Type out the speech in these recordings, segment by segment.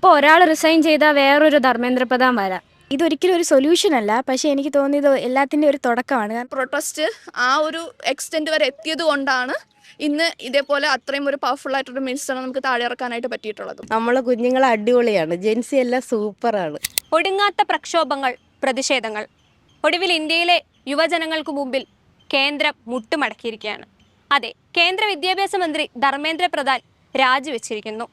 ഇപ്പോൾ ഒരാൾ റിസൈൻ ചെയ്താൽ വേറൊരു ധർമ്മേന്ദ്ര പ്രധാൻ വരാം. ഇതൊരിക്കലും ഒരു സൊല്യൂഷൻ അല്ല, പക്ഷേ എനിക്ക് തോന്നിയത് എല്ലാത്തിൻ്റെ ഒരു തുടക്കമാണ്. പ്രൊട്ടസ്റ്റ് ആ ഒരു എക്സ്റ്റെൻറ്റ് വരെ എത്തിയത് കൊണ്ടാണ് ഇന്ന് ഇതേപോലെ അത്രയും ഒരു പവർഫുൾ ആയിട്ടൊരു മിനിസ്റ്ററിനെ നമുക്ക് താഴെ ഇറക്കാനായിട്ട് പറ്റിയിട്ടുള്ളത്. നമ്മളെ കുഞ്ഞുങ്ങൾ അടിപൊളിയാണ്, ജെൻസി എല്ലാം സൂപ്പറാണ്. ഒടുങ്ങാത്ത പ്രക്ഷോഭങ്ങൾ, പ്രതിഷേധങ്ങൾ. ഒടുവിൽ ഇന്ത്യയിലെ യുവജനങ്ങൾക്ക് മുമ്പിൽ കേന്ദ്രം മുട്ടുമടക്കിയിരിക്കുകയാണ്. അതെ, കേന്ദ്ര വിദ്യാഭ്യാസ മന്ത്രി ധർമ്മേന്ദ്ര പ്രധാൻ രാജിവെച്ചിരിക്കുന്നു.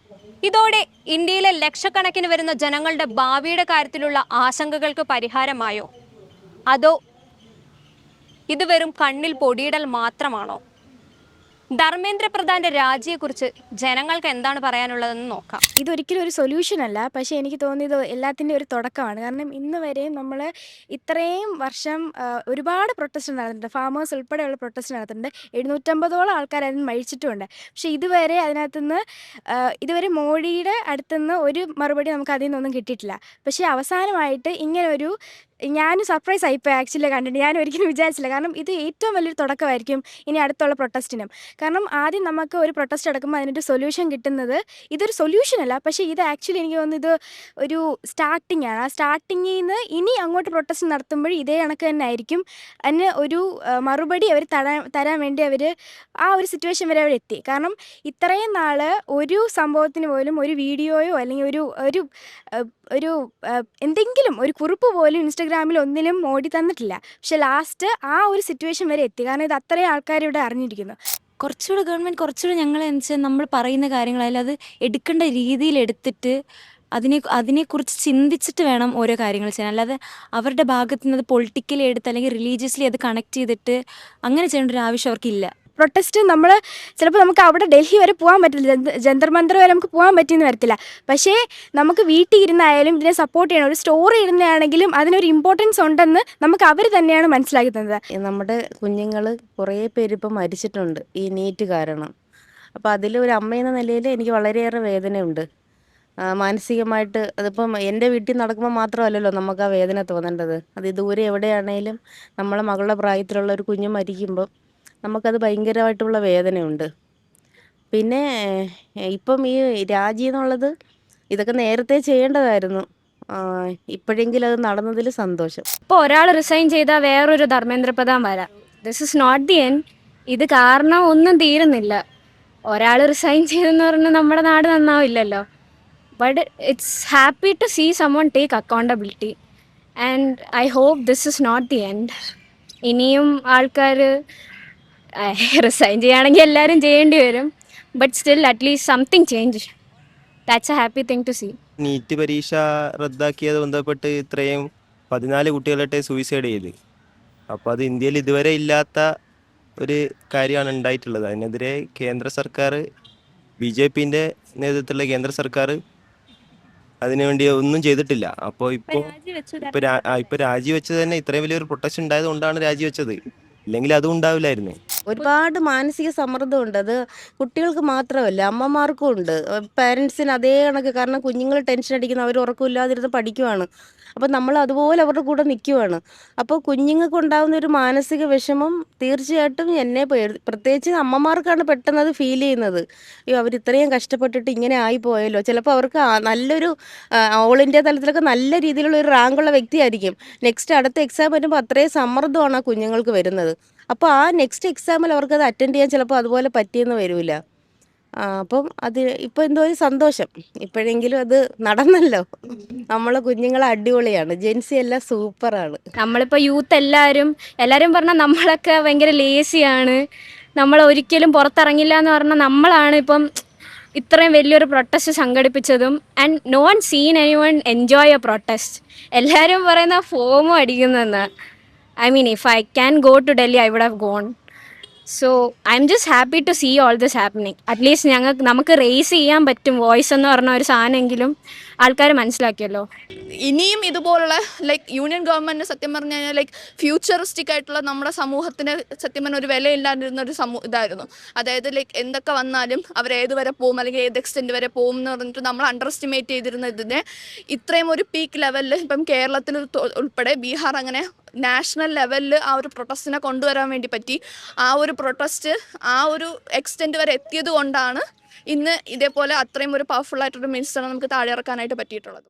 ഇതോടെ ഇന്ത്യയിലെ ലക്ഷക്കണക്കിന് വരുന്ന ജനങ്ങളുടെ ഭാവിയുടെ കാര്യത്തിലുള്ള ആശങ്കകൾക്ക് പരിഹാരമായോ? അതോ ഇത് വെറും കണ്ണിൽ പൊടിയിടൽ മാത്രമാണോ? ധർമ്മേന്ദ്ര പ്രധാന്റെ രാജിയെക്കുറിച്ച് ജനങ്ങൾക്ക് എന്താണ് പറയാനുള്ളതെന്ന് നോക്കാം. ഇതൊരിക്കലും ഒരു സൊല്യൂഷൻ അല്ല, പക്ഷേ എനിക്ക് തോന്നിയത് എല്ലാത്തിൻ്റെ ഒരു തുടക്കമാണ്. കാരണം ഇന്ന് വരെയും നമ്മൾ ഇത്രയും വർഷം ഒരുപാട് പ്രൊട്ടസ്റ്റ് നടന്നിട്ടുണ്ട്. ഫാമേഴ്സ് ഉൾപ്പെടെയുള്ള പ്രൊട്ടസ്റ്റ് നടത്തുന്നുണ്ട്. 750ഓളം ആൾക്കാർ അതിന് മരിച്ചിട്ടുമുണ്ട്. പക്ഷേ ഇതുവരെ മോഡിയുടെ അടുത്തുനിന്ന് ഒരു മറുപടി നമുക്ക് അതിൽ നിന്നൊന്നും കിട്ടിയിട്ടില്ല. പക്ഷേ അവസാനമായിട്ട് ഇങ്ങനെ ഒരു ഞാൻ സർപ്രൈസ് ആയിപ്പോയി ആക്ച്വലി കണ്ടിട്ട്. ഞാൻ ഒരിക്കലും വിചാരിച്ചില്ല. കാരണം ഇത് ഏറ്റവും വലിയൊരു തുടക്കമായിരിക്കും ഇനി അടുത്തുള്ള പ്രൊട്ടസ്റ്റിനും. കാരണം ആദ്യം നമുക്ക് ഒരു പ്രൊട്ടസ്റ്റ് നടക്കുമ്പോൾ അതിനൊരു സൊല്യൂഷൻ കിട്ടുന്നത്, ഇതൊരു സൊല്യൂഷൻ അല്ല, പക്ഷേ ഇത് ആക്ച്വലി എനിക്ക് തോന്നുന്നു ഇത് ഒരു സ്റ്റാർട്ടിംഗ് ആണ്. ആ സ്റ്റാർട്ടിങ്ങിൽ നിന്ന് ഇനി അങ്ങോട്ട് പ്രൊട്ടസ്റ്റ് നടത്തുമ്പോൾ ഇതേ കണക്ക് തന്നെ ആയിരിക്കും. അതിന് ഒരു മറുപടി അവർ തരാൻ വേണ്ടി അവർ ആ ഒരു സിറ്റുവേഷൻ വരെ അവരെത്തി. കാരണം ഇത്രയും നാൾ ഒരു സംഭവത്തിന് പോലും ഒരു വീഡിയോയോ അല്ലെങ്കിൽ ഒരു ഒരു ഒരു എന്തെങ്കിലും ഒരു കുറിപ്പ് പോലും ഇൻസ്റ്റഗ്രാമിൽ ഒന്നിലും മോഡി തന്നിട്ടില്ല. പക്ഷെ ലാസ്റ്റ് ആ ഒരു സിറ്റുവേഷൻ വരെ എത്തി. കാരണം ഇത് അത്രയും ആൾക്കാർ ഇവിടെ അറിഞ്ഞിരിക്കുന്നു. കുറച്ചുകൂടെ ഗവൺമെൻറ് കുറച്ചുകൂടെ ഞങ്ങളെ വെച്ചാൽ നമ്മൾ പറയുന്ന കാര്യങ്ങളായാലും അത് എടുക്കേണ്ട രീതിയിൽ എടുത്തിട്ട് അതിനെക്കുറിച്ച് ചിന്തിച്ചിട്ട് വേണം ഓരോ കാര്യങ്ങൾ ചെയ്യാൻ. അല്ലാതെ അവരുടെ ഭാഗത്തു നിന്ന് അത് പൊളിറ്റിക്കലി എടുത്ത് അല്ലെങ്കിൽ റിലീജിയസ്ലി അത് കണക്ട് ചെയ്തിട്ട് അങ്ങനെ ചെയ്യേണ്ട ഒരു ആവശ്യം അവർക്കില്ല. പ്രൊട്ടസ്റ്റ് ചിലപ്പോൾ നമുക്ക് അവിടെ ഡൽഹി വരെ പോകാൻ പറ്റില്ല, ജന്തർ മന്ദർ വരെ നമുക്ക് പോകാൻ പറ്റിയെന്ന് വരത്തില്ല. പക്ഷേ നമുക്ക് വീട്ടിൽ ഇരുന്നായാലും ഇതിനെ സപ്പോർട്ട് ചെയ്യണം. ഒരു സ്റ്റോറി ഇടുന്നതാണെങ്കിലും അതിനൊരു ഇമ്പോർട്ടൻസ് ഉണ്ടെന്ന് നമുക്ക് അവർ തന്നെയാണ് മനസ്സിലാക്കി തന്നത്. നമ്മുടെ കുഞ്ഞുങ്ങൾ കുറേ പേര് ഇപ്പം മരിച്ചിട്ടുണ്ട് ഈ നീറ്റ് കാരണം. അപ്പോൾ അതിൽ ഒരു അമ്മയെന്ന നിലയിൽ എനിക്ക് വളരെയേറെ വേദനയുണ്ട് മാനസികമായിട്ട്. അതിപ്പം എൻ്റെ വീട്ടിൽ നടക്കുമ്പോൾ മാത്രമല്ലല്ലോ നമുക്ക് ആ വേദന തോന്നേണ്ടത്. അത് ദൂരെ എവിടെയാണേലും നമ്മളെ മകളുടെ പ്രായത്തിലുള്ള ഒരു കുഞ്ഞ് മരിക്കുമ്പം നമുക്കത് ഭയങ്കരമായിട്ടുള്ള വേദനയുണ്ട്. പിന്നെ ഇപ്പം ഈ രാജി എന്നുള്ളത് ഇതൊക്കെ നേരത്തെ ചെയ്യേണ്ടതായിരുന്നു. ഇപ്പോഴെങ്കിലും അത് നടന്നതിൽ സന്തോഷം. ഇപ്പോൾ ഒരാൾ റിസൈൻ ചെയ്താൽ വേറൊരു ധർമ്മേന്ദ്ര പ്രധാൻ വരാം. This is not the end. ഇത് കാരണം ഒന്നും തീരുന്നില്ല. ഒരാൾ റിസൈൻ ചെയ്തെന്ന് പറഞ്ഞാൽ നമ്മുടെ നാട് നന്നാവില്ലല്ലോ. But it's happy to see someone take accountability and I hope this is not the end. ഇനിയും ആൾക്കാർ റിസൈൻ ചെയ്യുകയാണെങ്കിൽ എല്ലാവരും ചെയ്യേണ്ടി വരും. But still at least something change. That's a happy thing to see. NEET പരീക്ഷ റദ്ദാക്കിയത് ബന്ധപ്പെട്ട് ഇത്രയും 14 കുട്ടികളായിട്ട് സൂയിസൈഡ് ചെയ്ത്. അപ്പോൾ അത് ഇന്ത്യയിൽ ഇതുവരെ ഇല്ലാത്ത ഒരു കാര്യമാണ് ഉണ്ടായിട്ടുള്ളത്. അതിനെതിരെ കേന്ദ്ര സർക്കാർ, BJPൻ്റെ നേതൃത്വത്തിലുള്ള കേന്ദ്ര സർക്കാർ അതിനുവേണ്ടി ഒന്നും ചെയ്തിട്ടില്ല. അപ്പോൾ ഇപ്പോൾ രാജിവെച്ചത് തന്നെ ഇത്രയും വലിയൊരു പ്രൊട്ടസ്റ്റ് ഉണ്ടായത് കൊണ്ടാണ് രാജിവെച്ചത്. ഇല്ലെങ്കിൽ അതും ഉണ്ടാവില്ലായിരുന്നു. ഒരുപാട് മാനസിക സമ്മർദ്ദമുണ്ട്. അത് കുട്ടികൾക്ക് മാത്രമല്ല അമ്മമാർക്കും ഉണ്ട്, പാരൻസിന് അതേ കണക്ക്. കാരണം കുഞ്ഞുങ്ങൾ ടെൻഷൻ അടിക്കുന്ന, അവർ ഉറക്കമില്ലാതിരുന്ന് പഠിക്കുവാണ്. അപ്പം നമ്മൾ അതുപോലെ അവരുടെ കൂടെ നിൽക്കുവാണ്. അപ്പോൾ കുഞ്ഞുങ്ങൾക്ക് ഉണ്ടാകുന്ന ഒരു മാനസിക വിഷമം തീർച്ചയായിട്ടും പ്രത്യേകിച്ച് അമ്മമാർക്കാണ് പെട്ടെന്ന് അത് ഫീൽ ചെയ്യുന്നത്. അയ്യോ, അവർ ഇത്രയും കഷ്ടപ്പെട്ടിട്ട് ഇങ്ങനെ ആയിപ്പോയല്ലോ. ചിലപ്പോൾ അവർക്ക് നല്ലൊരു ഓൾ ഇന്ത്യ തലത്തിലൊക്കെ നല്ല രീതിയിലുള്ള ഒരു റാങ്കുള്ള വ്യക്തിയായിരിക്കും. നെക്സ്റ്റ് അടുത്ത എക്സാം വരുമ്പോൾ അത്രയും സമ്മർദ്ദമാണ് ആ കുഞ്ഞുങ്ങൾക്ക് വരുന്നത്. അപ്പോൾ ആ നെക്സ്റ്റ് എക്സാമിൽ അവർക്കത് അറ്റൻഡ് ചെയ്യാൻ ചിലപ്പോൾ അതുപോലെ പറ്റിയെന്ന് വരില്ല. അപ്പം അത് ഇപ്പോൾ എന്തോ ഒരു സന്തോഷം, ഇപ്പോഴെങ്കിലും അത് നടന്നല്ലോ. നമ്മളെ കുഞ്ഞുങ്ങൾ അടിപൊളിയാണ്, ജെൻസി എല്ലാം സൂപ്പറാണ്. നമ്മളിപ്പോൾ യൂത്ത് എല്ലാവരും പറഞ്ഞാൽ നമ്മളൊക്കെ ഭയങ്കര ലേസിയാണ്, നമ്മൾ ഒരിക്കലും പുറത്തിറങ്ങില്ല എന്ന് പറഞ്ഞാൽ നമ്മളാണ് ഇപ്പം ഇത്രയും വലിയൊരു പ്രൊട്ടസ്റ്റ് സംഘടിപ്പിച്ചതും. And no one seen anyone enjoy a protest. എല്ലാവരും പറയുന്ന ഫോമോ അടിക്കുന്നതെന്ന്. I mean, if I can go to Delhi, I would have gone. So I'm just happy to see all this happening. At least നമുക്ക് raise ചെയ്യാൻ പറ്റും voice എന്ന് പറഞ്ഞ ഒരു സാധനമെങ്കിലും ആൾക്കാർ മനസ്സിലാക്കിയല്ലോ. ഇനിയും ഇതുപോലുള്ള യൂണിയൻ ഗവൺമെൻറ് സത്യം പറഞ്ഞു കഴിഞ്ഞാൽ ഫ്യൂച്ചറിസ്റ്റിക് ആയിട്ടുള്ള നമ്മുടെ സമൂഹത്തിന് സത്യം പറഞ്ഞ ഒരു വിലയില്ലാണ്ടിരുന്ന ഒരു ഇതായിരുന്നു. അതായത് എന്തൊക്കെ വന്നാലും അവർ ഏത് വരെ പോകും അല്ലെങ്കിൽ ഏത് എക്സ്റ്റെൻറ്റ് വരെ പോകും എന്ന് പറഞ്ഞിട്ട് നമ്മൾ അണ്ടർ എസ്റ്റിമേറ്റ് ചെയ്തിരുന്ന ഇതിനെ ഇത്രയും ഒരു പീക്ക് ലെവലിൽ ഇപ്പം കേരളത്തിൽ ഉൾപ്പെടെ ബീഹാർ അങ്ങനെ നാഷണൽ ലെവലിൽ ആ ഒരു പ്രൊട്ടസ്റ്റിനെ കൊണ്ടുവരാൻ വേണ്ടി പറ്റി. ആ ഒരു പ്രൊട്ടസ്റ്റ് ആ ഒരു എക്സ്റ്റെൻറ്റ് വരെ എത്തിയത് കൊണ്ടാണ് ഇന്ന് ഇതേപോലെ അത്രയും ഒരു പവർഫുൾ ആയിട്ടൊരു മിനിസ്റ്ററാണ് നമുക്ക് താഴെ ഇറക്കാനായിട്ട് പറ്റിയിട്ടുള്ളത്.